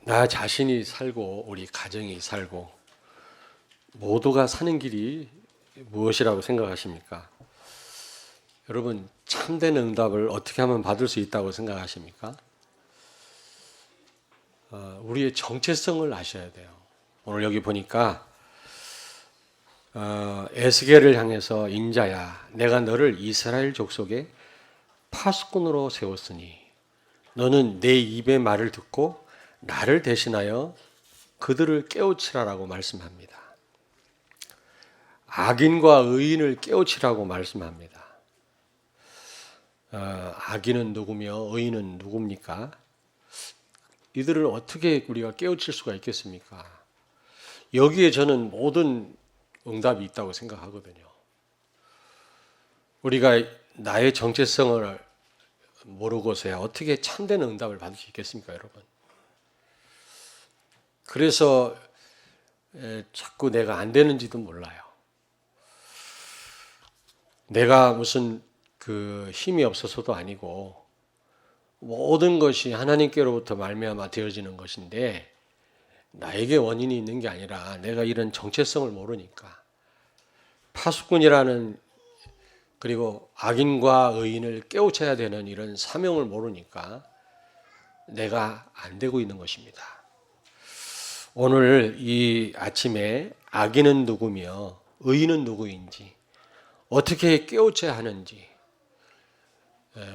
나 자신이 살고 우리 가정이 살고 모두가 사는 길이 무엇이라고 생각하십니까? 여러분, 참된 응답을 어떻게 하면 받을 수 있다고 생각하십니까? 우리의 정체성을 아셔야 돼요. 오늘 여기 보니까 에스겔을 향해서 인자야, 내가 너를 이스라엘 족속의 파수꾼으로 세웠으니 너는 내 입의 말을 듣고 나를 대신하여 그들을 깨우치라라고 말씀합니다. 악인과 의인을 깨우치라고 말씀합니다. 악인은 누구며 의인은 누굽니까? 이들을 어떻게 우리가 깨우칠 수가 있겠습니까? 여기에 저는 모든 응답이 있다고 생각하거든요. 우리가 나의 정체성을 모르고서야 어떻게 참된 응답을 받을 수 있겠습니까, 여러분? 그래서 자꾸 내가 안 되는지도 몰라요. 내가 무슨 힘이 없어서도 아니고 모든 것이 하나님께로부터 말미암아 되어지는 것인데 나에게 원인이 있는 게 아니라 내가 이런 정체성을 모르니까 파수꾼이라는 그리고 악인과 의인을 깨우쳐야 되는 이런 사명을 모르니까 내가 안 되고 있는 것입니다. 오늘 이 아침에 악인은 누구며 의인은 누구인지 어떻게 깨우쳐야 하는지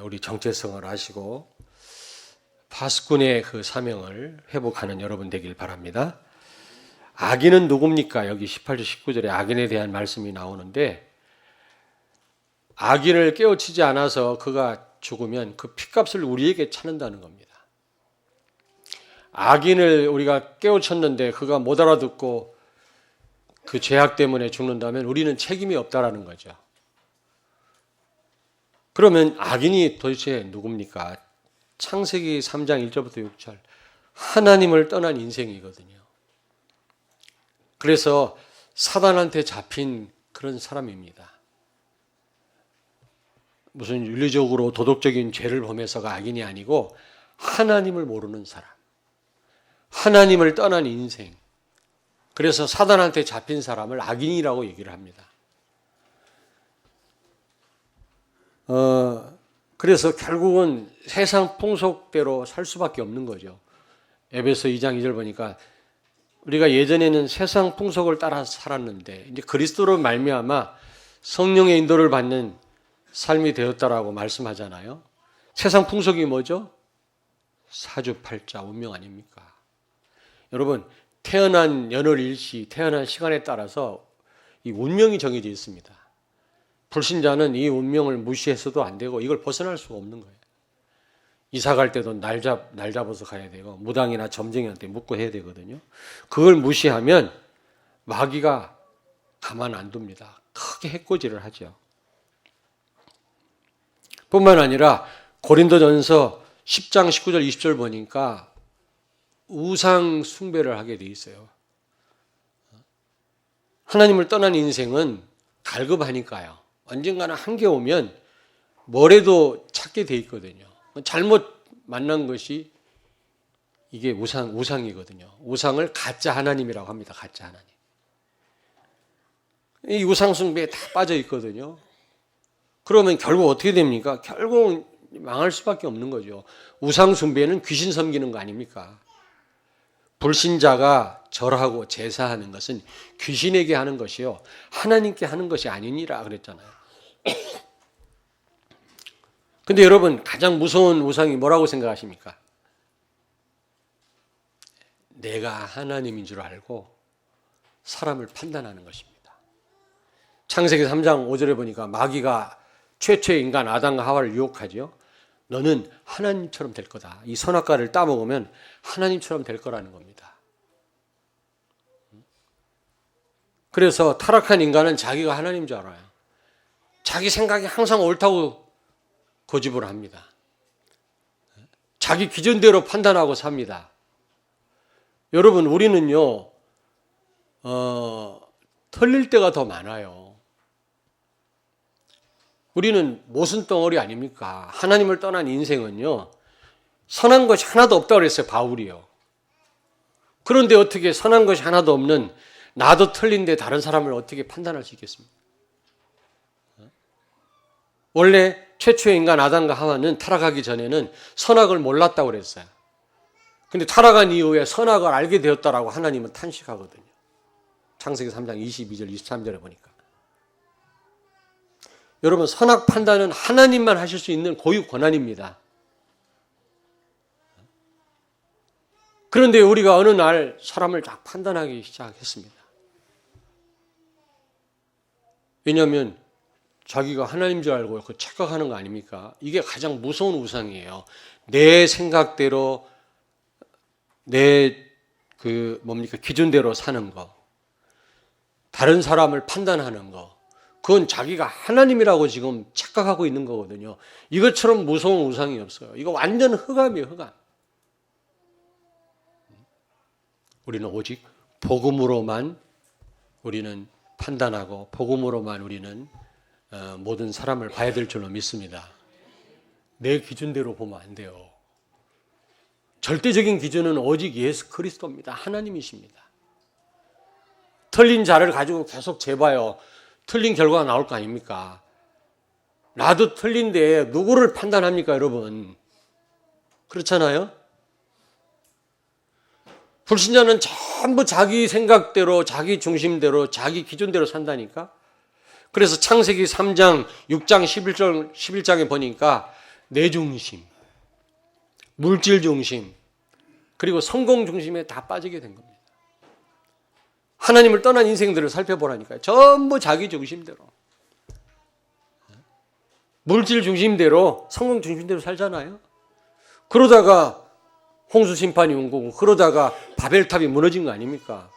우리 정체성을 아시고 파수꾼의 그 사명을 회복하는 여러분 되길 바랍니다. 악인은 누굽니까? 여기 18절 19절에 악인에 대한 말씀이 나오는데 악인을 깨우치지 않아서 그가 죽으면 그 핏값을 우리에게 찾는다는 겁니다. 악인을 우리가 깨우쳤는데 그가 못 알아듣고 그 죄악 때문에 죽는다면 우리는 책임이 없다라는 거죠. 그러면 악인이 도대체 누굽니까? 창세기 3장 1절부터 6절 하나님을 떠난 인생이거든요. 그래서 사단한테 잡힌 그런 사람입니다. 무슨 윤리적으로 도덕적인 죄를 범해서가 악인이 아니고 하나님을 모르는 사람, 하나님을 떠난 인생. 그래서 사단한테 잡힌 사람을 악인이라고 얘기를 합니다. 그래서 결국은 세상 풍속대로 살 수밖에 없는 거죠. 에베소 2장 2절 보니까 우리가 예전에는 세상 풍속을 따라 살았는데 이제 그리스도로 말미암아 성령의 인도를 받는 삶이 되었다라고 말씀하잖아요. 세상 풍속이 뭐죠? 사주팔자 운명 아닙니까? 여러분, 태어난 연월일시, 태어난 시간에 따라서 이 운명이 정해져 있습니다. 불신자는 이 운명을 무시해서도 안 되고 이걸 벗어날 수가 없는 거예요. 이사 갈 때도 날 잡아서 가야 되고 무당이나 점쟁이한테 묻고 해야 되거든요. 그걸 무시하면 마귀가 가만 안 둡니다. 크게 해코지를 하죠. 뿐만 아니라 고린도전서 10장 19절 20절 보니까 우상 숭배를 하게 돼 있어요. 하나님을 떠난 인생은 갈급하니까요. 언젠가는 한계 오면 뭐래도 찾게 돼 있거든요. 잘못 만난 것이 이게 우상이거든요. 우상을 가짜 하나님이라고 합니다. 가짜 하나님. 이 우상 숭배에 다 빠져 있거든요. 그러면 결국 어떻게 됩니까? 결국 망할 수밖에 없는 거죠. 우상 숭배는 귀신 섬기는 거 아닙니까? 불신자가 절하고 제사하는 것은 귀신에게 하는 것이요 하나님께 하는 것이 아니니라 그랬잖아요. 근데 여러분, 가장 무서운 우상이 뭐라고 생각하십니까? 내가 하나님인 줄 알고 사람을 판단하는 것입니다. 창세기 3장 5절에 보니까 마귀가 최초의 인간 아담과 하와를 유혹하죠. 너는 하나님처럼 될 거다. 이 선악과를 따먹으면 하나님처럼 될 거라는 겁니다. 그래서 타락한 인간은 자기가 하나님인 줄 알아요. 자기 생각이 항상 옳다고 고집을 합니다. 자기 기준대로 판단하고 삽니다. 여러분, 우리는요, 틀릴 때가 더 많아요. 우리는 모순 덩어리 아닙니까? 하나님을 떠난 인생은요, 선한 것이 하나도 없다고 그랬어요, 바울이요. 그런데 어떻게 선한 것이 하나도 없는 나도 틀린데 다른 사람을 어떻게 판단할 수 있겠습니까? 원래 최초의 인간 아담과 하와는 타락하기 전에는 선악을 몰랐다고 그랬어요. 근데 타락한 이후에 선악을 알게 되었다라고 하나님은 탄식하거든요. 창세기 3장 22절 23절에 보니까. 여러분, 선악 판단은 하나님만 하실 수 있는 고유 권한입니다. 그런데 우리가 어느 날 사람을 딱 판단하기 시작했습니다. 왜냐하면 자기가 하나님인 줄 알고 그 착각하는 거 아닙니까? 이게 가장 무서운 우상이에요. 내 생각대로 내 기준대로 사는 거, 다른 사람을 판단하는 거, 그건 자기가 하나님이라고 지금 착각하고 있는 거거든요. 이것처럼 무서운 우상이 없어요. 이거 완전 흑암이에요, 흑암. 우리는 오직 복음으로만 우리는 판단하고 복음으로만 우리는 모든 사람을 봐야 될 줄로 믿습니다. 내 기준대로 보면 안 돼요. 절대적인 기준은 오직 예수 그리스도입니다. 하나님이십니다. 틀린 자를 가지고 계속 재봐요. 틀린 결과가 나올 거 아닙니까? 나도 틀린데 누구를 판단합니까, 여러분? 그렇잖아요? 불신자는 전부 자기 생각대로, 자기 중심대로, 자기 기준대로 산다니까? 그래서 창세기 3장, 6장, 11장에 보니까 내 중심, 물질 중심, 그리고 성공 중심에 다 빠지게 된 겁니다. 하나님을 떠난 인생들을 살펴보라니까요. 전부 자기 중심대로. 물질 중심대로, 성공 중심대로 살잖아요. 그러다가 홍수 심판이 온 거고, 그러다가 바벨탑이 무너진 거 아닙니까?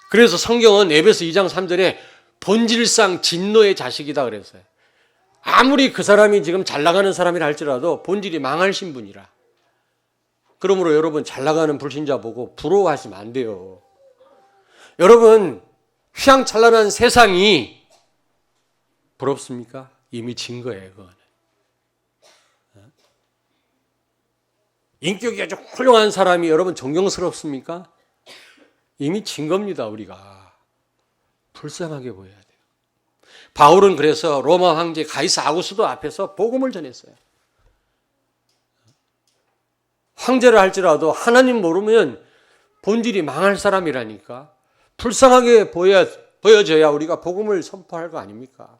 그래서 성경은 에베소 2장 3절에 본질상 진노의 자식이다 그랬어요. 아무리 그 사람이 지금 잘 나가는 사람이라 할지라도 본질이 망할 신분이라. 그러므로 여러분, 잘 나가는 불신자 보고 부러워하시면 안 돼요. 여러분, 휘황찬란한 세상이 부럽습니까? 이미 진 거예요, 그거는. 인격이 아주 훌륭한 사람이 여러분 존경스럽습니까? 이미 진 겁니다, 우리가. 불쌍하게 보여야 돼요. 바울은 그래서 로마 황제 가이사 아구스도 앞에서 복음을 전했어요. 황제를 할지라도 하나님 모르면 본질이 망할 사람이라니까. 불쌍하게 보여져야 우리가 복음을 선포할 거 아닙니까?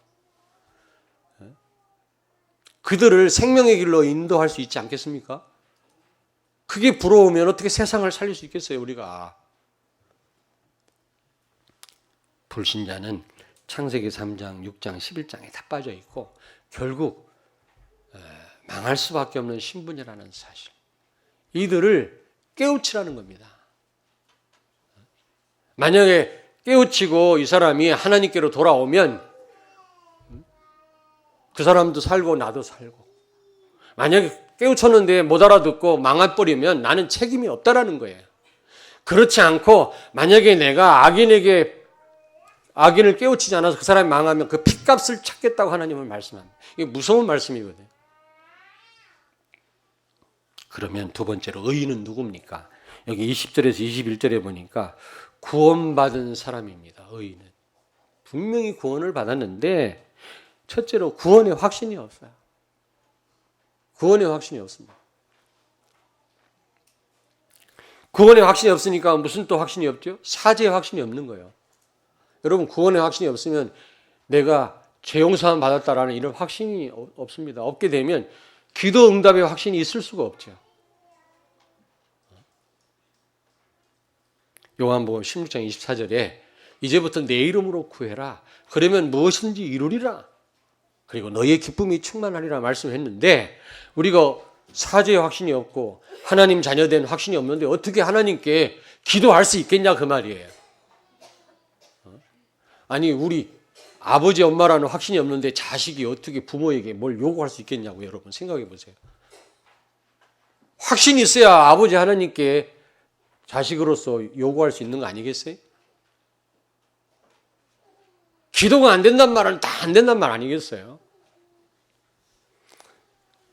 그들을 생명의 길로 인도할 수 있지 않겠습니까? 그게 부러우면 어떻게 세상을 살릴 수 있겠어요, 우리가? 불신자는 창세기 3장, 6장, 11장에 다 빠져 있고 결국 망할 수밖에 없는 신분이라는 사실. 이들을 깨우치라는 겁니다. 만약에 깨우치고 이 사람이 하나님께로 돌아오면 그 사람도 살고 나도 살고, 만약에 깨우쳤는데 못 알아듣고 망해버리면 나는 책임이 없다라는 거예요. 그렇지 않고 만약에 내가 악인을 깨우치지 않아서 그 사람이 망하면 그 핏값을 찾겠다고 하나님은 말씀합니다. 이게 무서운 말씀이거든요. 그러면 두 번째로 의인은 누굽니까? 여기 20절에서 21절에 보니까 구원받은 사람입니다. 의인은. 분명히 구원을 받았는데 첫째로 구원의 확신이 없어요. 구원의 확신이 없습니다. 구원의 확신이 없으니까 무슨 또 확신이 없죠? 사죄의 확신이 없는 거예요. 여러분, 구원의 확신이 없으면 내가 죄 용서함 받았다라는 이런 확신이 없습니다. 없게 되면 기도 응답의 확신이 있을 수가 없죠. 요한복음 16장 24절에 이제부터 내 이름으로 구해라. 그러면 무엇인지 이루리라. 그리고 너의 기쁨이 충만하리라 말씀했는데, 우리가 사죄의 확신이 없고 하나님 자녀된 확신이 없는데 어떻게 하나님께 기도할 수 있겠냐 그 말이에요. 아니, 우리 아버지 엄마라는 확신이 없는데 자식이 어떻게 부모에게 뭘 요구할 수 있겠냐고 여러분 생각해 보세요. 확신이 있어야 아버지 하나님께 자식으로서 요구할 수 있는 거 아니겠어요? 기도가 안 된단 말은 다 안 된단 말 아니겠어요?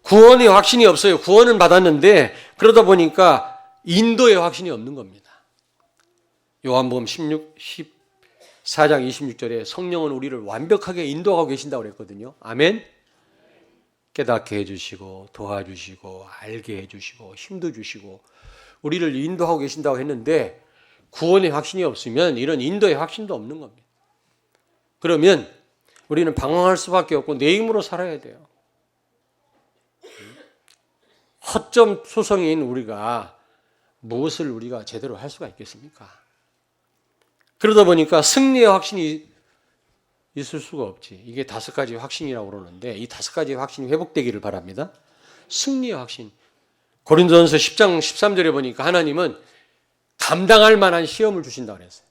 구원의 확신이 없어요. 구원은 받았는데 그러다 보니까 인도의 확신이 없는 겁니다. 요한복음 14장 26절에 성령은 우리를 완벽하게 인도하고 계신다고 그랬거든요. 아멘. 깨닫게 해주시고 도와주시고 알게 해주시고 힘도 주시고 우리를 인도하고 계신다고 했는데 구원의 확신이 없으면 이런 인도의 확신도 없는 겁니다. 그러면 우리는 방황할 수밖에 없고 내 힘으로 살아야 돼요. 허점 소성인 우리가 무엇을 우리가 제대로 할 수가 있겠습니까? 그러다 보니까 승리의 확신이 있을 수가 없지. 이게 5가지 확신이라고 그러는데 이 5가지 확신이 회복되기를 바랍니다. 승리의 확신. 고린도전서 10장 13절에 보니까 하나님은 감당할 만한 시험을 주신다고 그랬어요.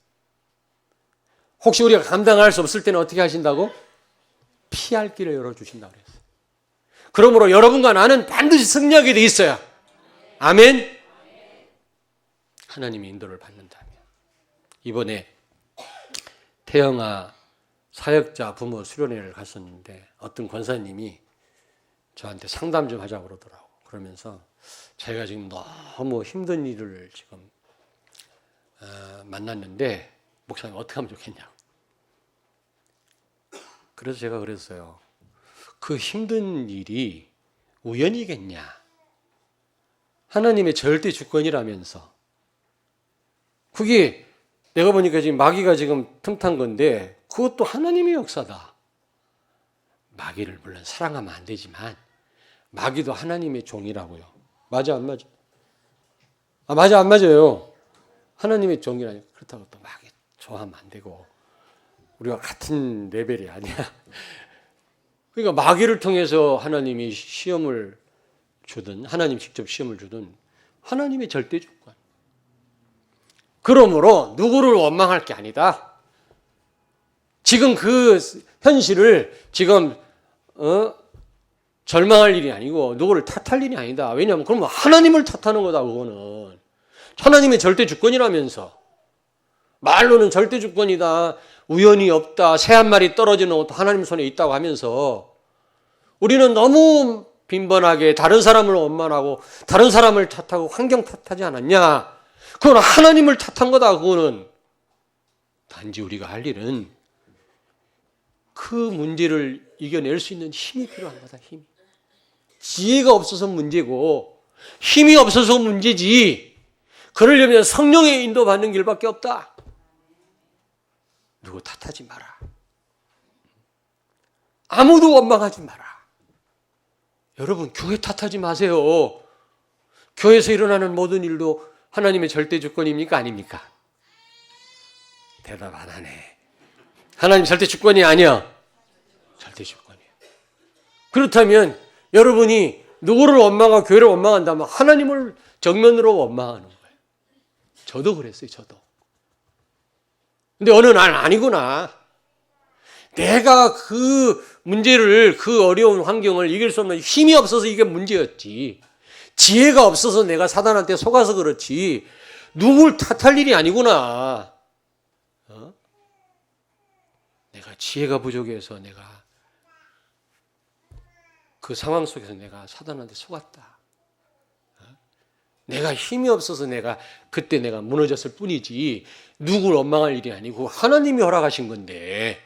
혹시 우리가 감당할 수 없을 때는 어떻게 하신다고? 피할 길을 열어주신다고 그랬어요. 그러므로 여러분과 나는 반드시 승리하게 돼 있어요. 아멘. 하나님의 인도를 받는다면. 이번에 태영아 사역자 부모 수련회를 갔었는데 어떤 권사님이 저한테 상담 좀 하자고 그러더라고. 그러면서 자기가 지금 너무 힘든 일을 지금 만났는데 목사님 어떻게 하면 좋겠냐고. 그래서 제가 그랬어요. 그 힘든 일이 우연이겠냐. 하나님의 절대 주권이라면서. 그게 내가 보니까 지금 마귀가 지금 틈탄 건데 그것도 하나님의 역사다. 마귀를 물론 사랑하면 안 되지만 마귀도 하나님의 종이라고요. 맞아 안 맞아? 맞아 안 맞아요. 하나님의 종이라니까. 그렇다고 또 마귀 좋아하면 안 되고 우리가 같은 레벨이 아니야. 그러니까 마귀를 통해서 하나님이 시험을 주든 하나님 직접 시험을 주든 하나님의 절대 주권. 그러므로 누구를 원망할 게 아니다. 지금 그 현실을 지금 절망할 일이 아니고 누구를 탓할 일이 아니다. 왜냐하면 그러면 하나님을 탓하는 거다. 그거는 하나님의 절대 주권이라면서. 말로는 절대 주권이다. 우연이 없다. 새 한 마리 떨어지는 것도 하나님 손에 있다고 하면서 우리는 너무 빈번하게 다른 사람을 원망하고 다른 사람을 탓하고 환경 탓하지 않았냐. 그건 하나님을 탓한 거다. 그거는 단지 우리가 할 일은 그 문제를 이겨낼 수 있는 힘이 필요한 거다. 힘이. 지혜가 없어서 문제고 힘이 없어서 문제지. 그러려면 성령의 인도받는 길밖에 없다. 누구 탓하지 마라. 아무도 원망하지 마라. 여러분 교회 탓하지 마세요. 교회에서 일어나는 모든 일도 하나님의 절대 주권입니까? 아닙니까? 대답 안 하네. 하나님 절대 주권이 아니야. 절대 주권이에요. 그렇다면 여러분이 누구를 원망하고 교회를 원망한다면 하나님을 정면으로 원망하는 거예요. 저도 그랬어요. 저도. 근데 어느 날 아니구나. 내가 그 문제를 그 어려운 환경을 이길 수 없는 힘이 없어서 이게 문제였지. 지혜가 없어서 내가 사단한테 속아서 그렇지. 누굴 탓할 일이 아니구나. 내가 지혜가 부족해서 내가 그 상황 속에서 내가 사단한테 속았다. 내가 힘이 없어서 내가 그때 내가 무너졌을 뿐이지 누굴 원망할 일이 아니고 하나님이 허락하신 건데.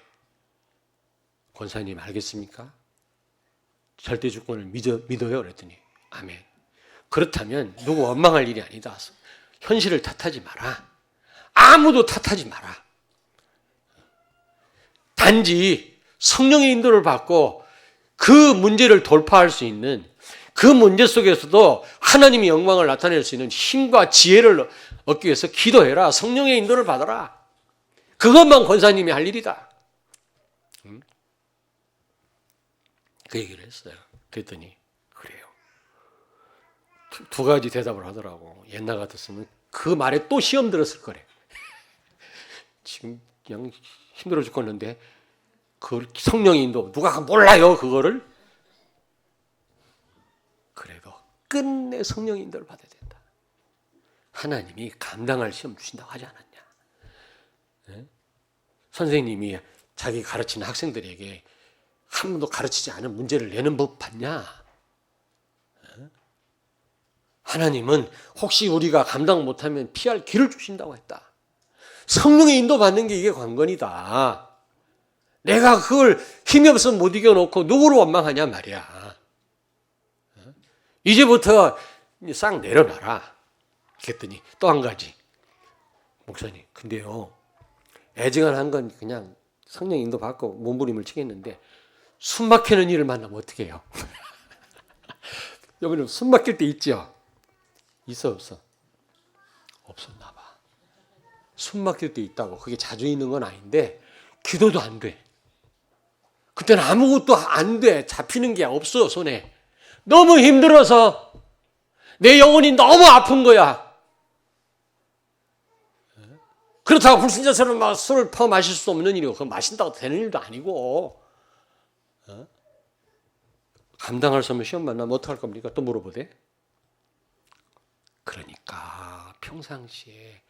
권사님 알겠습니까? 절대 주권을 믿어요? 그랬더니 아멘. 그렇다면 누구 원망할 일이 아니다. 현실을 탓하지 마라. 아무도 탓하지 마라. 단지 성령의 인도를 받고 그 문제를 돌파할 수 있는 그 문제 속에서도 하나님의 영광을 나타낼 수 있는 힘과 지혜를 얻기 위해서 기도해라. 성령의 인도를 받아라. 그것만 권사님이 할 일이다. 그 얘기를 했어요. 그랬더니 그래요. 두 가지 대답을 하더라고. 옛날 같았으면 그 말에 또 시험 들었을 거래. 지금 그냥 힘들어 죽겠는데 그 성령의 인도 누가 몰라요 그거를? 그래도 끝내 성령의 인도를 받아야 된다. 하나님이 감당할 시험 주신다고 하지 않았냐. 네? 선생님이 자기 가르치는 학생들에게 한 번도 가르치지 않은 문제를 내는 법 봤냐? 하나님은 혹시 우리가 감당 못하면 피할 길을 주신다고 했다. 성령의 인도받는 게 이게 관건이다. 내가 그걸 힘이 없으면 못 이겨놓고 누구를 원망하냐 말이야. 이제부터 싹 내려놔라. 그랬더니 또 한 가지. 목사님, 근데요, 애증한 건 그냥 성령 인도 받고 몸부림을 치겠는데 숨 막히는 일을 만나면 어떻게 해요? 여러분, 숨 막힐 때 있죠? 있어, 없어? 없었나 봐. 숨 막힐 때 있다고. 그게 자주 있는 건 아닌데 기도도 안 돼. 그때는 아무것도 안 돼. 잡히는 게 없어, 손에. 너무 힘들어서 내 영혼이 너무 아픈 거야. 그렇다고 불신자처럼 막 술을 퍼 마실 수 없는 일이고, 그거 마신다고 되는 일도 아니고, 감당할 수 없는 시험 만나면 어떡할 겁니까? 또 물어보대. 그러니까 평상시에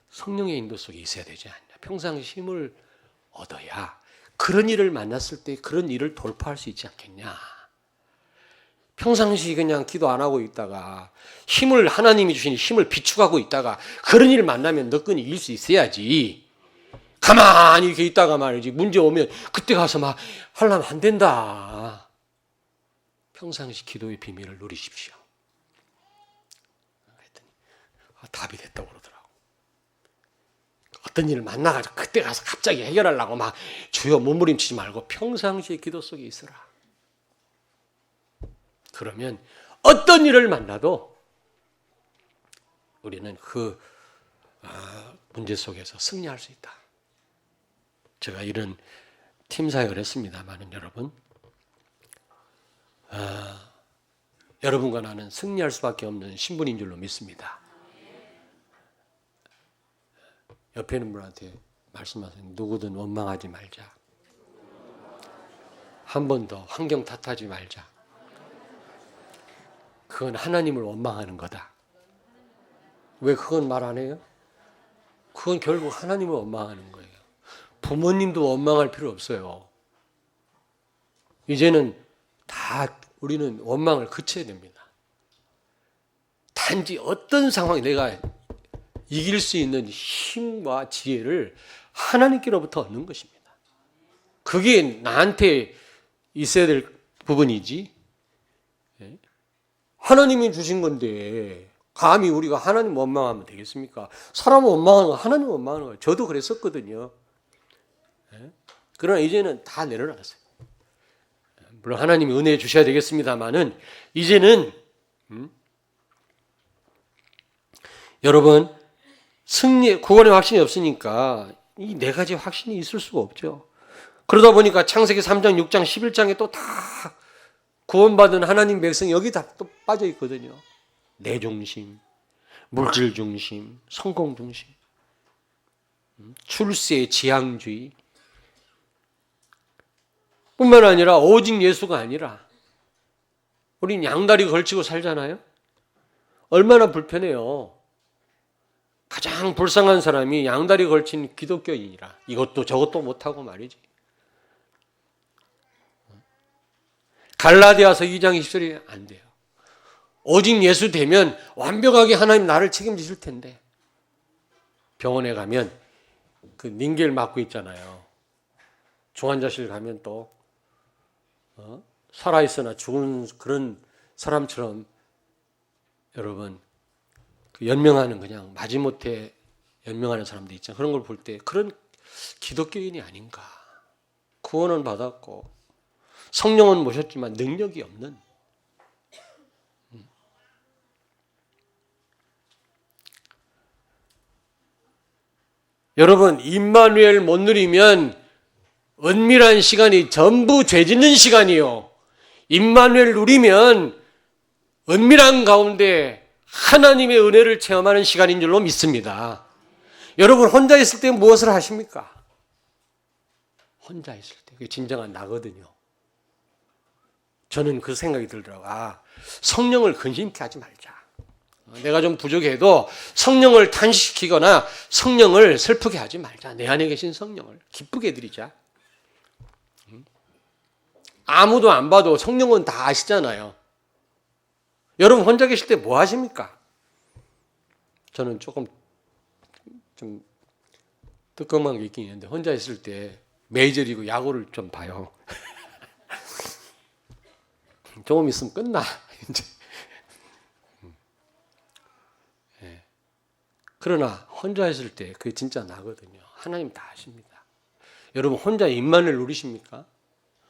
성령의 인도 속에 있어야 되지 않냐. 평상시 힘을 얻어야 그런 일을 만났을 때 그런 일을 돌파할 수 있지 않겠냐. 평상시 그냥 기도 안 하고 있다가 힘을, 하나님이 주신 힘을 비축하고 있다가 그런 일을 만나면 너끈히 이길 수 있어야지. 가만히 이렇게 있다가 말이지 문제 오면 그때 가서 막 하려면 안 된다. 평상시 기도의 비밀을 누리십시오. 그랬더니 답이 됐다고 그러더라고. 어떤 일을 만나가지고 그때 가서 갑자기 해결하려고 막 주여 몸부림치지 말고 평상시에 기도 속에 있으라. 그러면 어떤 일을 만나도 우리는 그 문제 속에서 승리할 수 있다. 제가 이런 팀 사역을 했습니다만 여러분, 여러분과 나는 승리할 수밖에 없는 신분인 줄로 믿습니다. 옆에 있는 분한테 말씀하세요. 누구든 원망하지 말자. 한 번 더 환경 탓하지 말자. 그건 하나님을 원망하는 거다. 왜 그건 말 안 해요? 그건 결국 하나님을 원망하는 거예요. 부모님도 원망할 필요 없어요. 이제는 다 우리는 원망을 그쳐야 됩니다. 단지 어떤 상황에 내가 이길 수 있는 힘과 지혜를 하나님께로부터 얻는 것입니다. 그게 나한테 있어야 될 부분이지. 하나님이 주신 건데 감히 우리가 하나님 원망하면 되겠습니까? 사람 원망하는 거 하나님 원망하는 거예요. 저도 그랬었거든요. 그러나 이제는 다 내려놨어요. 물론 하나님이 은혜 주셔야 되겠습니다만은 이제는 여러분 승리 구원의 확신이 없으니까 이 네 가지 확신이 있을 수가 없죠. 그러다 보니까 창세기 3장, 6장, 11장에 또 다 구원받은 하나님 백성이 여기 다 또 빠져 있거든요. 내 중심, 물질 중심, 성공 중심, 출세 지향주의 뿐만 아니라 오직 예수가 아니라 우린 양다리 걸치고 살잖아요. 얼마나 불편해요. 가장 불쌍한 사람이 양다리 걸친 기독교인이라 이것도 저것도 못하고 말이지. 갈라디아서 2장 20절이 안 돼요. 오직 예수 되면 완벽하게 하나님 나를 책임지실 텐데 병원에 가면 그 닌겔 맞고 있잖아요. 중환자실 가면 또 살아있으나 죽은 그런 사람처럼 여러분 그 연명하는 그냥 마지못해 연명하는 사람들 있잖아요. 그런 걸 볼 때 그런 기독교인이 아닌가. 구원은 받았고 성령은 모셨지만 능력이 없는 여러분 임마누엘 못 누리면 은밀한 시간이 전부 죄 짓는 시간이요. 임마누엘 누리면 은밀한 가운데 하나님의 은혜를 체험하는 시간인 줄로 믿습니다. 여러분 혼자 있을 때 무엇을 하십니까? 혼자 있을 때 그게 진정한 나거든요. 저는 그 생각이 들더라고요. 성령을 근심케 하지 말자. 내가 좀 부족해도 성령을 탄식시키거나 성령을 슬프게 하지 말자. 내 안에 계신 성령을 기쁘게 해드리자. 아무도 안 봐도 성령은 다 아시잖아요. 여러분 혼자 계실 때 뭐 하십니까? 저는 조금 좀 뜨끔한 게 있긴 있는데 혼자 있을 때 메이저리그 야구를 좀 봐요. 조금 있으면 끝나 이제. 예. 그러나 혼자 있을 때 그게 진짜 나거든요. 하나님 다 아십니다. 여러분 혼자 임마누엘 누리십니까?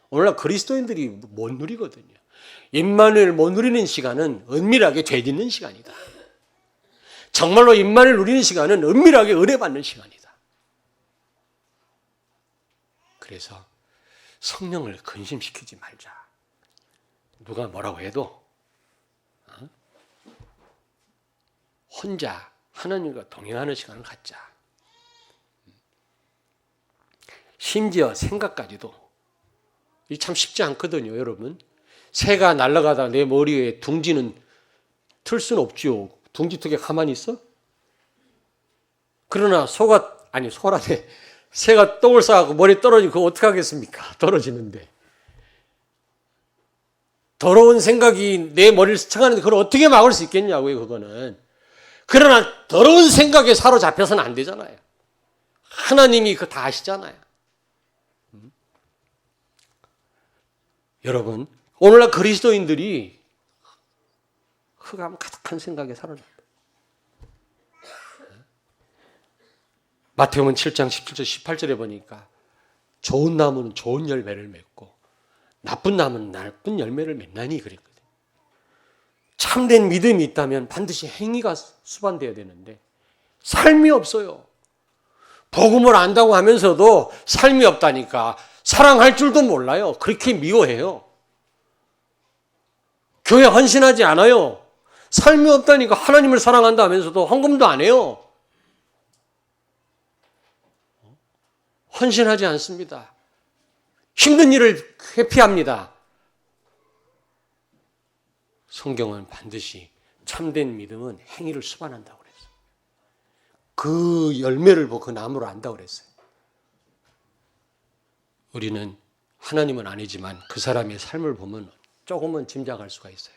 오늘날 그리스도인들이 못 누리거든요. 임마누엘 못 누리는 시간은 은밀하게 죄 짓는 시간이다. 정말로 임마누엘 누리는 시간은 은밀하게 은혜 받는 시간이다. 그래서 성령을 근심시키지 말자. 누가 뭐라고 해도 혼자 하나님과 동행하는 시간을 갖자. 심지어 생각까지도 이 참 쉽지 않거든요, 여러분. 새가 날아가다가 내 머리에 둥지는 틀 수는 없지요. 둥지 턱에 가만히 있어? 그러나 소라네. 새가 똥을 싸고 머리에 떨어지면 그거 어떻게 하겠습니까? 떨어지는데. 더러운 생각이 내 머리를 스쳐가는데 그걸 어떻게 막을 수 있겠냐고요, 그거는. 그러나 더러운 생각에 사로잡혀서는 안 되잖아요. 하나님이 그거 다 아시잖아요. 여러분, 오늘날 그리스도인들이 흑암 가득한 생각에 사로잡혀요. 마태복음 7장 17절 18절에 보니까 좋은 나무는 좋은 열매를 맺고 나쁜 나무는 나쁜 열매를 맺나니 그랬거든요. 참된 믿음이 있다면 반드시 행위가 수반되어야 되는데 삶이 없어요. 복음을 안다고 하면서도 삶이 없다니까. 사랑할 줄도 몰라요. 그렇게 미워해요. 교회 헌신하지 않아요. 삶이 없다니까. 하나님을 사랑한다 하면서도 헌금도 안 해요. 헌신하지 않습니다. 힘든 일을 회피합니다. 성경은 반드시 참된 믿음은 행위를 수반한다고 그랬어요. 그 열매를 보고 그 나무를 안다고 그랬어요. 우리는 하나님은 아니지만 그 사람의 삶을 보면 조금은 짐작할 수가 있어요.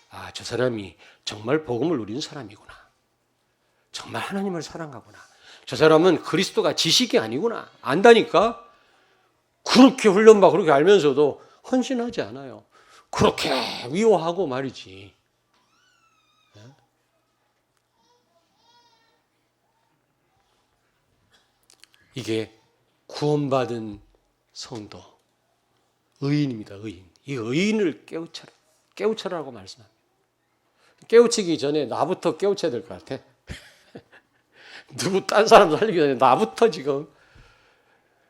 아, 저 사람이 정말 복음을 누린 사람이구나. 정말 하나님을 사랑하구나. 저 사람은 그리스도가 지식이 아니구나. 안다니까? 그렇게 훈련받고 그렇게 알면서도 헌신하지 않아요. 그렇게 위로하고 말이지. 이게 구원받은 성도, 의인입니다. 의인. 이 의인을 깨우쳐라고 말씀합니다. 깨우치기 전에 나부터 깨우쳐야 될 것 같아. 누구 딴 사람 살리기 전에 나부터 지금,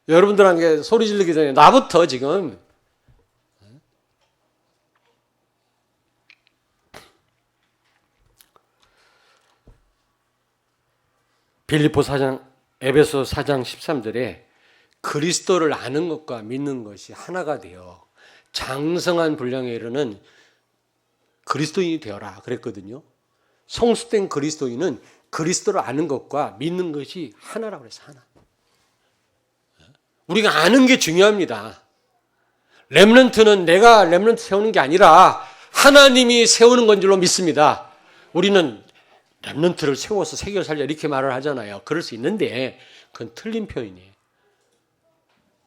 여러분들한테 소리 지르기 전에 나부터 지금. 빌립보 4장, 에베소 4장 13절에 그리스도를 아는 것과 믿는 것이 하나가 되어 장성한 분량에 이르는 그리스도인이 되어라 그랬거든요. 성숙된 그리스도인은 그리스도를 아는 것과 믿는 것이 하나라고 그랬어요. 하나. 우리가 아는 게 중요합니다. 렘넌트는 내가 렘넌트 세우는 게 아니라 하나님이 세우는 건 줄로 믿습니다. 우리는 렘넌트를 세워서 세계를 살려 이렇게 말을 하잖아요. 그럴 수 있는데 그건 틀린 표현이에요.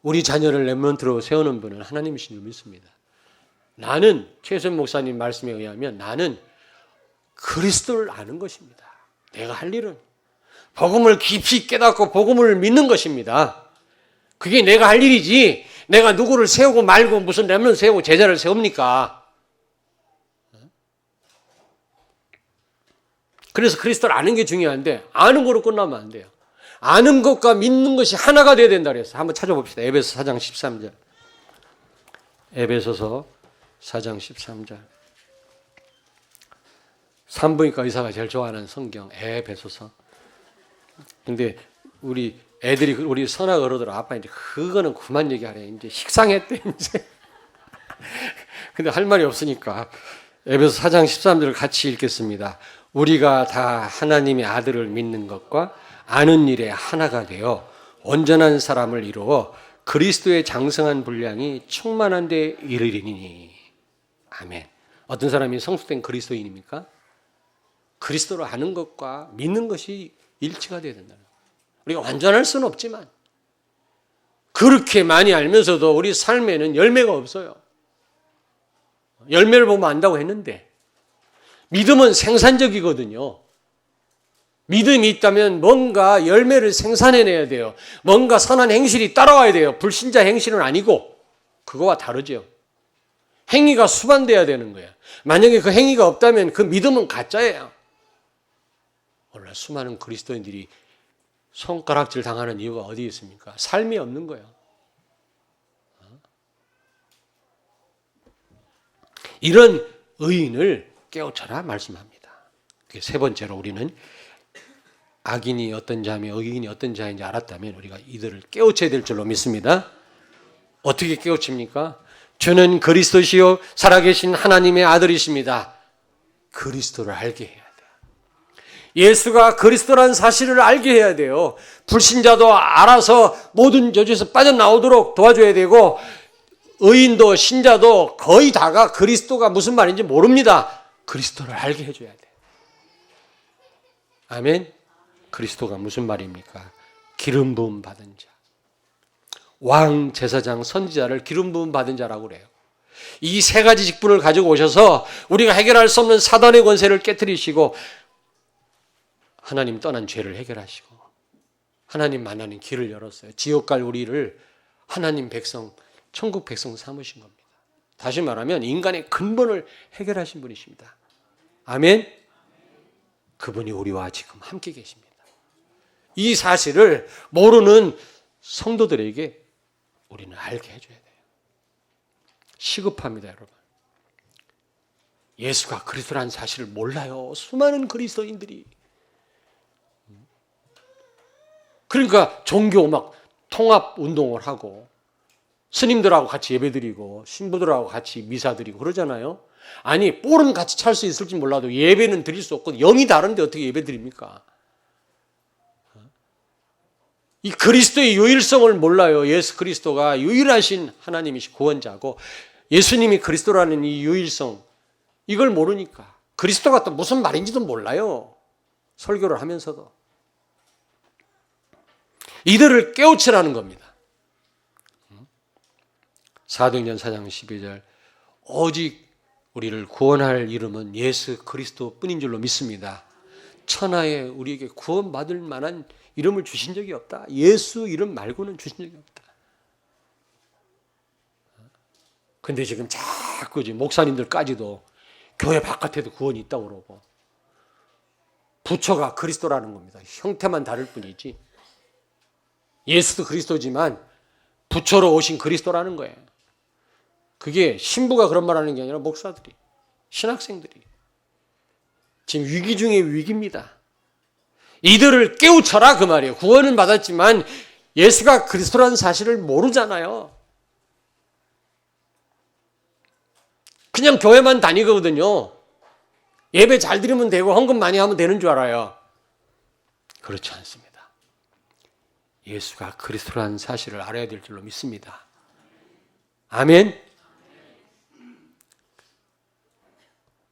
우리 자녀를 렘넌트로 세우는 분은 하나님이신 줄 믿습니다. 나는 최선 목사님 말씀에 의하면 나는 그리스도를 아는 것입니다. 내가 할 일은 복음을 깊이 깨닫고 복음을 믿는 것입니다. 그게 내가 할 일이지 내가 누구를 세우고 말고 무슨 렘넌트 세우고 제자를 세웁니까? 그래서 그리스도를 아는 게 중요한데 아는 거로 끝나면 안 돼요. 아는 것과 믿는 것이 하나가 되어야 된다 그랬어요. 한번 찾아봅시다. 에베소 4장 13절. 에베소서 4장 13절. 산부인과 의사가 제일 좋아하는 성경 에베소서. 근데 우리 애들이 우리 선아가 그러더라. 아빠 이제 그거는 그만 얘기하래. 이제 식상했대 이제. 근데 할 말이 없으니까 에베소 4장 13절을 같이 읽겠습니다. 우리가 다 하나님의 아들을 믿는 것과 아는 일에 하나가 되어 온전한 사람을 이루어 그리스도의 장성한 분량이 충만한 데 이르리니. 아멘. 어떤 사람이 성숙된 그리스도인입니까? 그리스도를 아는 것과 믿는 것이 일치가 되어야 된다. 우리가 완전할 수는 없지만 그렇게 많이 알면서도 우리 삶에는 열매가 없어요. 열매를 보면 안다고 했는데 믿음은 생산적이거든요. 믿음이 있다면 뭔가 열매를 생산해내야 돼요. 뭔가 선한 행실이 따라와야 돼요. 불신자 행실은 아니고 그거와 다르죠. 행위가 수반돼야 되는 거예요. 만약에 그 행위가 없다면 그 믿음은 가짜예요. 오늘 수많은 그리스도인들이 손가락질 당하는 이유가 어디 있습니까? 삶이 없는 거예요. 이런 의인을 깨우쳐라 말씀합니다. 세 번째로 우리는 악인이 어떤 자며 의인이 어떤 자인지 알았다면 우리가 이들을 깨우쳐야 될 줄로 믿습니다. 어떻게 깨우칩니까? 주는 그리스도시요 살아계신 하나님의 아들이십니다. 그리스도를 알게 해야 돼요. 예수가 그리스도라는 사실을 알게 해야 돼요. 불신자도 알아서 모든 저주에서 빠져나오도록 도와줘야 되고 의인도 신자도 거의 다가 그리스도가 무슨 말인지 모릅니다. 그리스도를 알게 해줘야 돼요. 아멘. 그리스도가 무슨 말입니까? 기름 부음 받은 자. 왕, 제사장, 선지자를 기름 부음 받은 자라고 그래요. 이 세 가지 직분을 가지고 오셔서 우리가 해결할 수 없는 사단의 권세를 깨뜨리시고 하나님 떠난 죄를 해결하시고 하나님 만나는 길을 열었어요. 지옥 갈 우리를 하나님 백성, 천국 백성 삼으신 겁니다. 다시 말하면 인간의 근본을 해결하신 분이십니다. 아멘. 그분이 우리와 지금 함께 계십니다. 이 사실을 모르는 성도들에게 우리는 알게 해줘야 돼요. 시급합니다, 여러분. 예수가 그리스도라는 사실을 몰라요. 수많은 그리스도인들이. 그러니까 종교 막 통합 운동을 하고 스님들하고 같이 예배드리고 신부들하고 같이 미사드리고 그러잖아요. 아니 뿔은 같이 찰 수 있을지 몰라도 예배는 드릴 수 없고 영이 다른데 어떻게 예배드립니까? 이 그리스도의 유일성을 몰라요. 예수 그리스도가 유일하신 하나님이신 구원자고 예수님이 그리스도라는 이 유일성 이걸 모르니까 그리스도가 또 무슨 말인지도 몰라요. 설교를 하면서도. 이들을 깨우치라는 겁니다. 사도행전 4장 12절 오직 우리를 구원할 이름은 예수 그리스도 뿐인 줄로 믿습니다. 천하에 우리에게 구원받을 만한 이름을 주신 적이 없다. 예수 이름 말고는 주신 적이 없다. 근데 지금 자꾸 목사님들까지도 교회 바깥에도 구원이 있다고 그러고 부처가 그리스도라는 겁니다. 형태만 다를 뿐이지 예수도 그리스도지만 부처로 오신 그리스도라는 거예요. 그게 신부가 그런 말하는 게 아니라 목사들이, 신학생들이 지금 위기 중에 위기입니다. 이들을 깨우쳐라 그 말이에요. 구원은 받았지만 예수가 그리스도라는 사실을 모르잖아요. 그냥 교회만 다니거든요. 예배 잘 드리면 되고 헌금 많이 하면 되는 줄 알아요. 그렇지 않습니다. 예수가 그리스도라는 사실을 알아야 될 줄로 믿습니다. 아멘.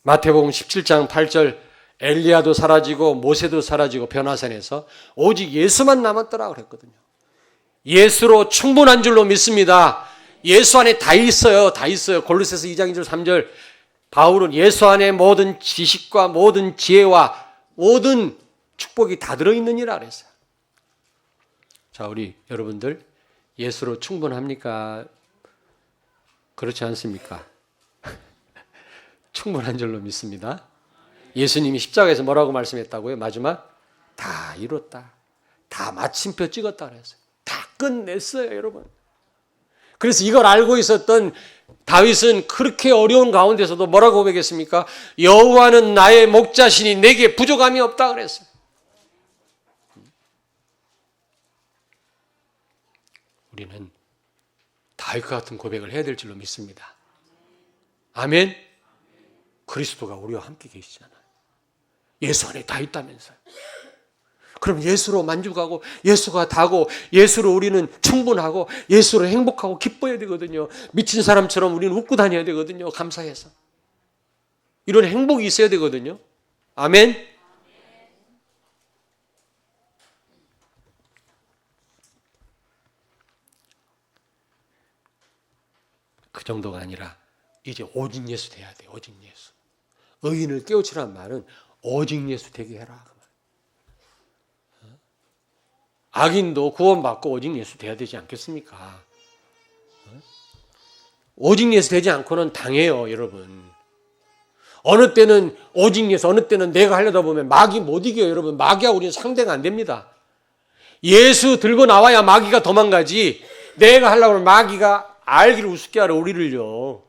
마태복음 17장 8절 엘리야도 사라지고 모세도 사라지고 변화산에서 오직 예수만 남았더라 그랬거든요. 예수로 충분한 줄로 믿습니다. 예수 안에 다 있어요. 다 있어요. 골로새서 2장 2절 3절 바울은 예수 안에 모든 지식과 모든 지혜와 모든 축복이 다 들어있느니라 그랬어요. 자, 우리 여러분들 예수로 충분합니까? 그렇지 않습니까? 충분한 줄로 믿습니다. 예수님이 십자가에서 뭐라고 말씀했다고요? 마지막 다 이뤘다. 다 마침표 찍었다 그랬어요. 다 끝냈어요, 여러분. 그래서 이걸 알고 있었던 다윗은 그렇게 어려운 가운데서도 뭐라고 고백했습니까? 여호와는 나의 목자시니 내게 부족함이 없다 그랬어요. 우리는 다윗과 같은 고백을 해야 될 줄로 믿습니다. 아멘. 그리스도가 우리와 함께 계시잖아요. 예수 안에 다 있다면서요. 그럼 예수로 만족하고 예수가 다고 예수로 우리는 충분하고 예수로 행복하고 기뻐야 되거든요. 미친 사람처럼 우리는 웃고 다녀야 되거든요. 감사해서. 이런 행복이 있어야 되거든요. 아멘. 그 정도가 아니라 이제 오직 예수 돼야 돼. 오직 예수. 의인을 깨우치라는 말은 오직 예수 되게 해라. 악인도 구원받고 오직 예수 돼야 되지 않겠습니까? 오직 예수 되지 않고는 당해요, 여러분. 어느 때는 오직 예수, 어느 때는 내가 하려다 보면 마귀 못 이겨요, 여러분. 마귀하고 우리는 상대가 안 됩니다. 예수 들고 나와야 마귀가 도망가지. 내가 하려고 하면 마귀가 알기를 우습게 하려 우리를요.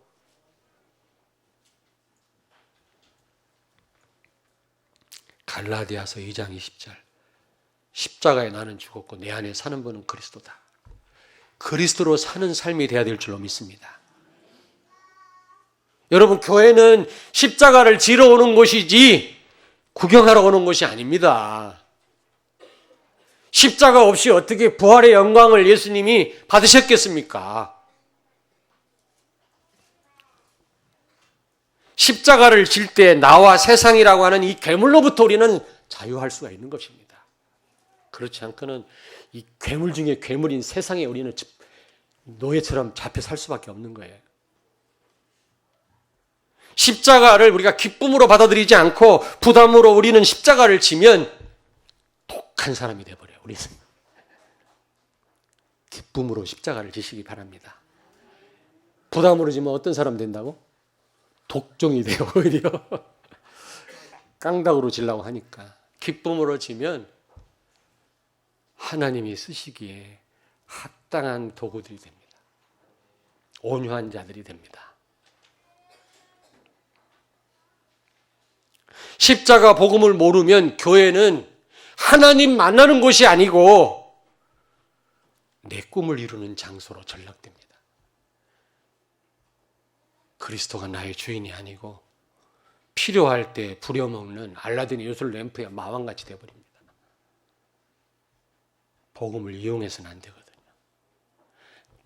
갈라디아서 2장 20절. 십자가에 나는 죽었고 내 안에 사는 분은 그리스도다. 그리스도로 사는 삶이 돼야 될 줄로 믿습니다. 여러분, 교회는 십자가를 지러 오는 곳이지 구경하러 오는 곳이 아닙니다. 십자가 없이 어떻게 부활의 영광을 예수님이 받으셨겠습니까? 십자가를 질 때 나와 세상이라고 하는 이 괴물로부터 우리는 자유할 수가 있는 것입니다. 그렇지 않고는 이 괴물 중에 괴물인 세상에 우리는 노예처럼 잡혀 살 수밖에 없는 거예요. 십자가를 우리가 기쁨으로 받아들이지 않고 부담으로 우리는 십자가를 지면 독한 사람이 돼버려요. 우리는 기쁨으로 십자가를 지시기 바랍니다. 부담으로 지면 어떤 사람 된다고? 독종이 돼요. 오히려 깡닭으로 지려고 하니까. 기쁨으로 지면 하나님이 쓰시기에 합당한 도구들이 됩니다. 온유한 자들이 됩니다. 십자가 복음을 모르면 교회는 하나님 만나는 곳이 아니고 내 꿈을 이루는 장소로 전락됩니다. 그리스도가 나의 주인이 아니고 필요할 때 부려먹는 알라딘의 요술 램프의 마왕같이 되어버립니다. 복음을 이용해서는 안 되거든요.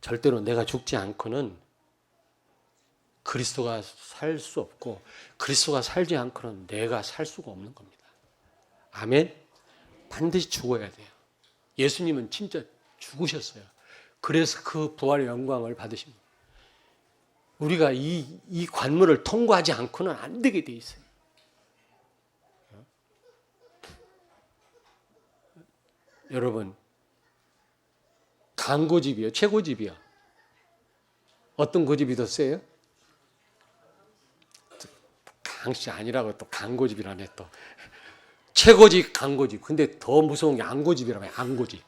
절대로 내가 죽지 않고는 그리스도가 살 수 없고 그리스도가 살지 않고는 내가 살 수가 없는 겁니다. 아멘? 반드시 죽어야 돼요. 예수님은 진짜 죽으셨어요. 그래서 그 부활의 영광을 받으십니다. 우리가 이 관문을 통과하지 않고는 안 되게 돼 있어요. 여러분, 강고집이요? 최고집이요? 어떤 고집이 더 세요? 강씨 아니라고 또 강고집이라네 또. 최고집, 강고집. 근데 더 무서운 게 안고집이라고 해요. 안고집.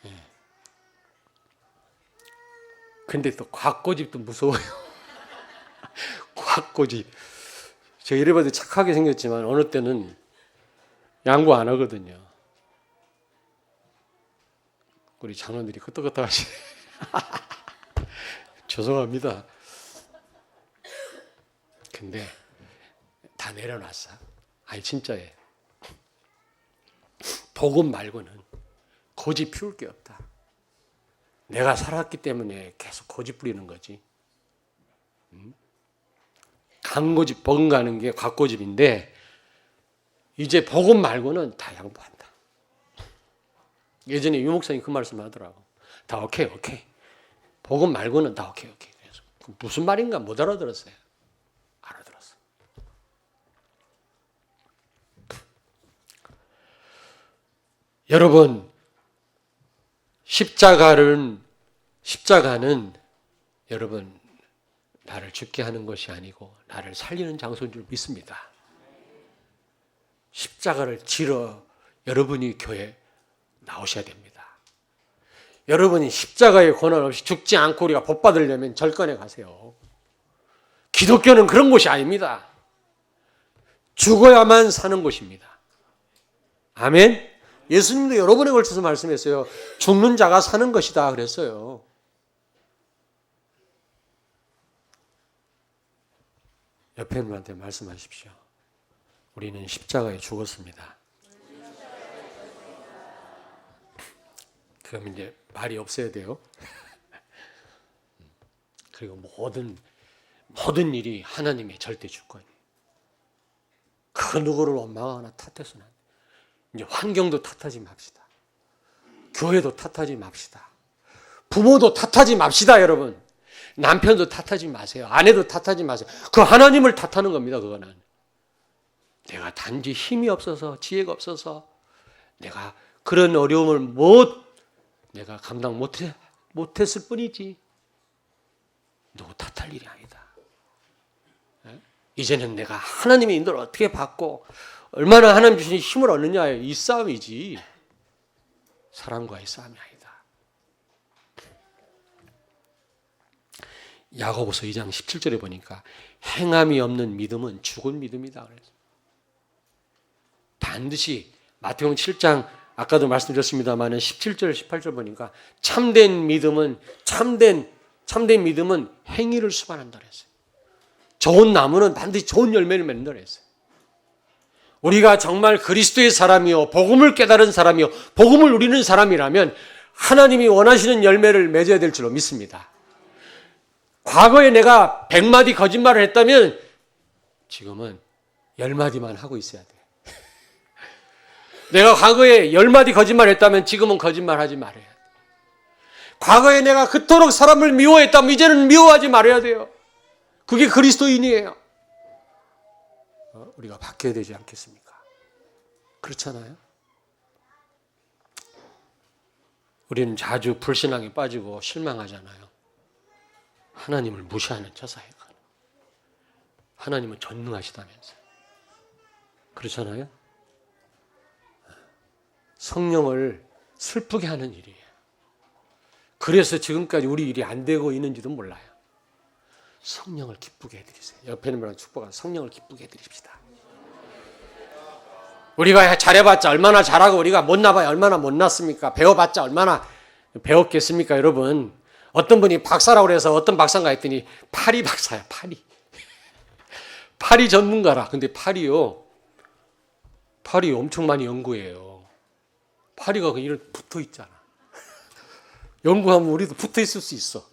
예. 근데 또 곽고집도 무서워요. 곽고집. 제가 이래봐도 착하게 생겼지만 어느 때는 양보 안 하거든요. 우리 장로들이 끄떡끄떡 하시네. 죄송합니다. 근데 다 내려놨어. 아니 진짜예요. 복음 말고는 고집 피울 게 없다. 내가 살았기 때문에 계속 고집 부리는 거지. 강고집 버금가는 게 곽고집인데 이제 복음 말고는 다 양보한다. 예전에 유 목사님 그 말씀 하더라고. 다 오케이. 복음 말고는 다 오케이. 그래서 무슨 말인가 못 알아들었어요. 알아들었어. 여러분, 십자가는 여러분 나를 죽게 하는 것이 아니고 나를 살리는 장소인 줄 믿습니다. 십자가를 지러 여러분이 교회 나오셔야 됩니다. 여러분이 십자가의 고난 없이 죽지 않고 우리가 복 받으려면 절간에 가세요. 기독교는 그런 곳이 아닙니다. 죽어야만 사는 곳입니다. 아멘. 예수님도 여러 번에 걸쳐서 말씀했어요. 죽는 자가 사는 것이다 그랬어요. 옆에 분한테 말씀하십시오. 우리는 십자가에 죽었습니다. 그럼 이제 말이 없어야 돼요. 그리고 모든 일이 하나님의 절대 주권이에요. 그 누구를 원망하거나 탓해서는 안 돼요. 이제 환경도 탓하지 맙시다. 교회도 탓하지 맙시다. 부모도 탓하지 맙시다, 여러분. 남편도 탓하지 마세요. 아내도 탓하지 마세요. 그 하나님을 탓하는 겁니다, 그거는. 내가 단지 힘이 없어서, 지혜가 없어서, 내가 그런 어려움을 내가 감당 못했을 뿐이지. 누구 탓할 일이 아니다. 이제는 내가 하나님의 인도를 어떻게 받고, 얼마나 하나님 주신 힘을 얻느냐에 이 싸움이지, 사람과의 싸움이 아니다. 야고보서 2장 17절에 보니까 행함이 없는 믿음은 죽은 믿음이다 그랬어요. 반드시 마태복음 7장 아까도 말씀드렸습니다만 17절 18절 보니까 참된 믿음은 행위를 수반한다 그랬어요. 좋은 나무는 반드시 좋은 열매를 맺는다 그랬어요. 우리가 정말 그리스도의 사람이요 복음을 깨달은 사람이요 복음을 누리는 사람이라면 하나님이 원하시는 열매를 맺어야 될 줄로 믿습니다. 과거에 내가 100마디 거짓말을 했다면 지금은 10마디만 하고 있어야 돼. 내가 과거에 10마디 거짓말을 했다면 지금은 거짓말하지 말아야 돼. 과거에 내가 그토록 사람을 미워했다면 이제는 미워하지 말아야 돼요. 그게 그리스도인이에요. 우리가 바뀌어야 되지 않겠습니까? 그렇잖아요? 우리는 자주 불신앙에 빠지고 실망하잖아요. 하나님을 무시하는 처사예요. 하나님은 전능하시다면서요. 그렇잖아요? 성령을 슬프게 하는 일이에요. 그래서 지금까지 우리 일이 안 되고 있는지도 몰라요. 성령을 기쁘게 해드리세요. 옆에 있는 분랑 축복하고 성령을 기쁘게 해드립시다. 우리가 잘해봤자 얼마나 잘하고 우리가 못나봐야 얼마나 못났습니까? 배워봤자 얼마나 배웠겠습니까, 여러분? 어떤 분이 박사라고 그래서 어떤 박사인가 했더니 파리 박사야, 파리. 파리 전문가라. 근데 파리 엄청 많이 연구해요. 파리가 그냥 붙어 있잖아. 연구하면 우리도 붙어 있을 수 있어.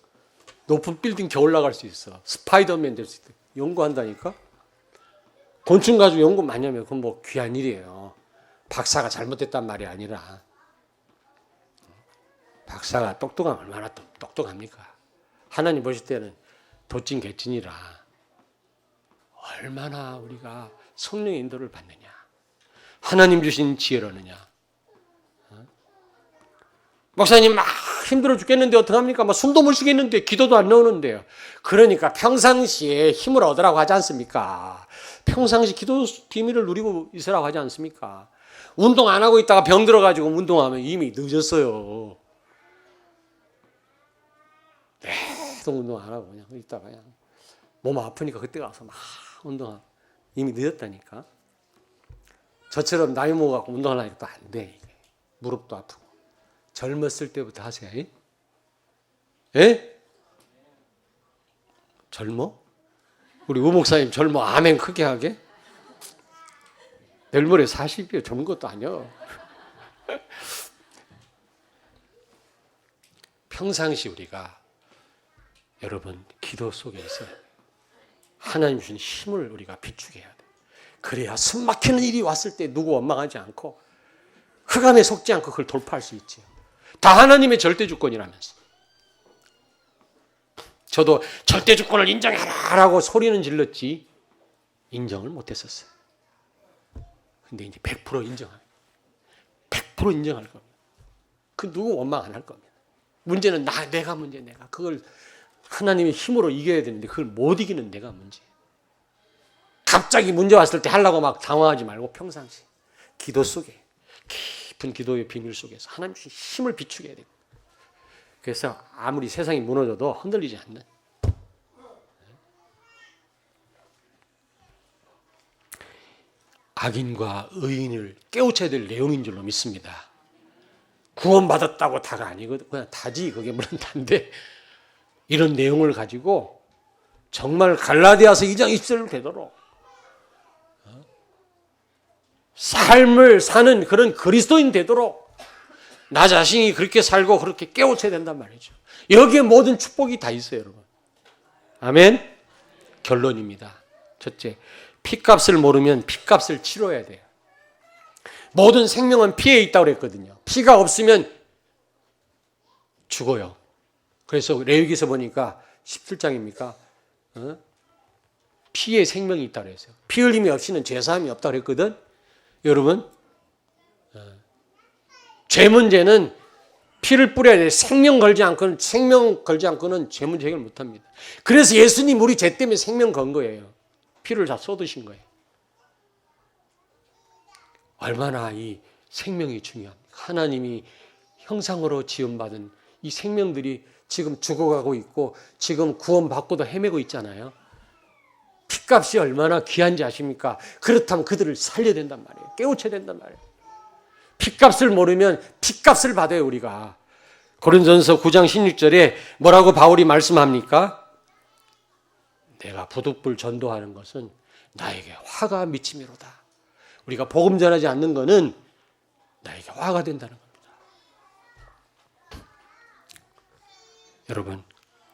높은 빌딩 겨 올라갈 수 있어. 스파이더맨 될 수 있대. 연구한다니까? 곤충 가지고 연구 많이 하면 그건 뭐 귀한 일이에요. 박사가 잘못됐단 말이 아니라 박사가 똑똑하면 얼마나 똑똑합니까? 하나님 보실 때는 도찐 개찐이라 얼마나 우리가 성령의 인도를 받느냐, 하나님 주신 지혜를 얻느냐. 목사님 막 힘들어 죽겠는데 어떡합니까? 막 숨도 못 쉬겠는데 기도도 안 나오는데요. 그러니까 평상시에 힘을 얻으라고 하지 않습니까? 평상시 기도 비밀을 누리고 있으라고 하지 않습니까? 운동 안 하고 있다가 병 들어가지고 운동하면 이미 늦었어요. 계속 운동 안 하고 그냥 있다가 그냥 몸 아프니까 그때 가서 막 운동하고 이미 늦었다니까. 저처럼 나이 먹어갖고 운동하려니까 또 안 돼. 무릎도 아프고. 젊었을 때부터 하세요. 예? 젊어? 우리 우목사님 젊어. 아멘 크게 하게. 내일 모레 40이에요. 젊은 것도 아니야. 평상시 우리가 여러분 기도 속에 있어요. 하나님 주신 힘을 우리가 비추게 해야 돼. 그래야 숨막히는 일이 왔을 때 누구 원망하지 않고 흑암에 속지 않고 그걸 돌파할 수 있지요. 다 하나님의 절대 주권이라면서. 저도 절대 주권을 인정하라고 소리는 질렀지 인정을 못했었어요. 근데 이제 100% 인정할 100% 인정할 겁니다. 그 누구 원망 안 할 겁니다. 문제는 내가 문제, 내가 그걸 하나님의 힘으로 이겨야 되는데 그걸 못 이기는 내가 문제. 갑자기 문제 왔을 때 하려고 막 당황하지 말고 평상시 기도 속에 깊은 기도의 비밀 속에서 하나님 주신 힘을 비추게 돼요. 그래서 아무리 세상이 무너져도 흔들리지 않는. 악인과 의인을 깨우쳐야 될 내용인 줄로 믿습니다. 구원받았다고 다가 아니고 그냥 다지. 그게 물론 다인데 이런 내용을 가지고 정말 갈라디아서 2장 20절 되도록 삶을 사는 그런 그리스도인 되도록 나 자신이 그렇게 살고 그렇게 깨우쳐야 된단 말이죠. 여기에 모든 축복이 다 있어요, 여러분. 아멘. 결론입니다. 첫째, 피값을 모르면 피값을 치러야 돼요. 모든 생명은 피에 있다고 그랬거든요. 피가 없으면 죽어요. 그래서 레위기서 보니까 17장입니까? 피에 생명이 있다고 그랬어요. 피 흘림이 없이는 죄사함이 없다고 그랬거든. 여러분, 죄 문제는 피를 뿌려야 돼. 생명 걸지 않고는 죄 문제 해결 못합니다. 그래서 예수님 우리 죄 때문에 생명 건 거예요. 피를 다 쏟으신 거예요. 얼마나 이 생명이 중요합니까? 하나님이 형상으로 지음받은 이 생명들이 지금 죽어가고 있고 지금 구원받고도 헤매고 있잖아요. 피값이 얼마나 귀한지 아십니까? 그렇다면 그들을 살려야 된단 말이에요. 깨우쳐야 된단 말이에요. 피값을 모르면 피값을 받아요, 우리가. 고린도전서 9장 16절에 뭐라고 바울이 말씀합니까? 내가 부득불 전도하는 것은 나에게 화가 미침이로다. 우리가 복음 전하지 않는 것은 나에게 화가 된다는 겁니다. 여러분,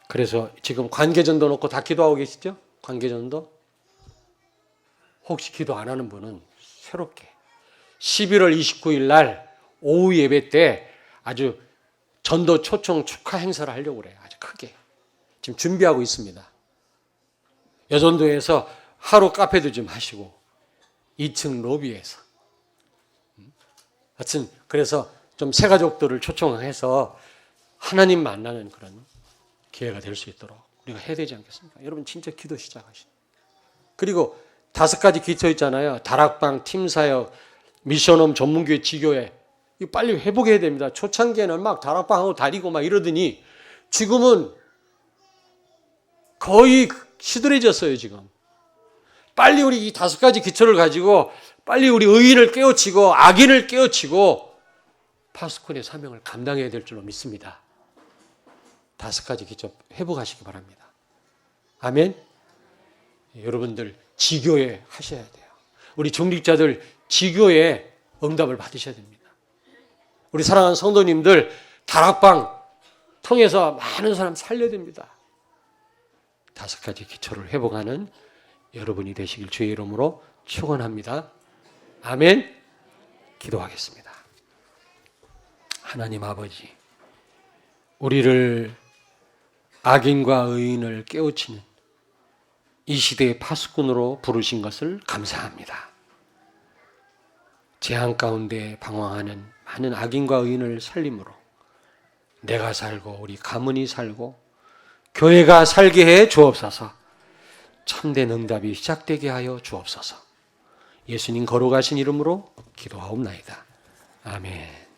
그래서 지금 관계전도 놓고 다 기도하고 계시죠? 관계전도? 혹시 기도 안 하는 분은 새롭게 11월 29일 날 오후 예배 때 아주 전도 초청 축하 행사를 하려고 그래요. 아주 크게. 지금 준비하고 있습니다. 여전도에서 하루 카페도 좀 하시고 2층 로비에서. 하여튼 그래서 좀 새가족들을 초청해서 하나님 만나는 그런 기회가 될 수 있도록 우리가 해야 되지 않겠습니까? 여러분 진짜 기도 시작하시죠. 그리고 5가지 기초 있잖아요. 다락방, 팀사역, 미션홈, 전문교회, 지교회. 이거 빨리 회복해야 됩니다. 초창기에는 막 다락방하고 다니고 막 이러더니 지금은 거의 시들해졌어요, 지금. 빨리 우리 이 5가지 기초를 가지고 빨리 우리 의인을 깨우치고 악인을 깨우치고 파수꾼의 사명을 감당해야 될 줄로 믿습니다. 5가지 기초 회복하시기 바랍니다. 아멘. 여러분들 지교회 하셔야 돼요. 우리 중직자들 지교회 응답을 받으셔야 됩니다. 우리 사랑하는 성도님들 다락방 통해서 많은 사람 살려야 됩니다. 5가지 기초를 회복하는 여러분이 되시길 주의 이름으로 축원합니다. 아멘. 기도하겠습니다. 하나님 아버지, 우리를 악인과 의인을 깨우치는 이 시대의 파수꾼으로 부르신 것을 감사합니다. 재앙 가운데 방황하는 많은 악인과 의인을 살림으로 내가 살고 우리 가문이 살고 교회가 살게 해 주옵소서. 참된 응답이 시작되게 하여 주옵소서. 예수님 거룩하신 이름으로 기도하옵나이다. 아멘.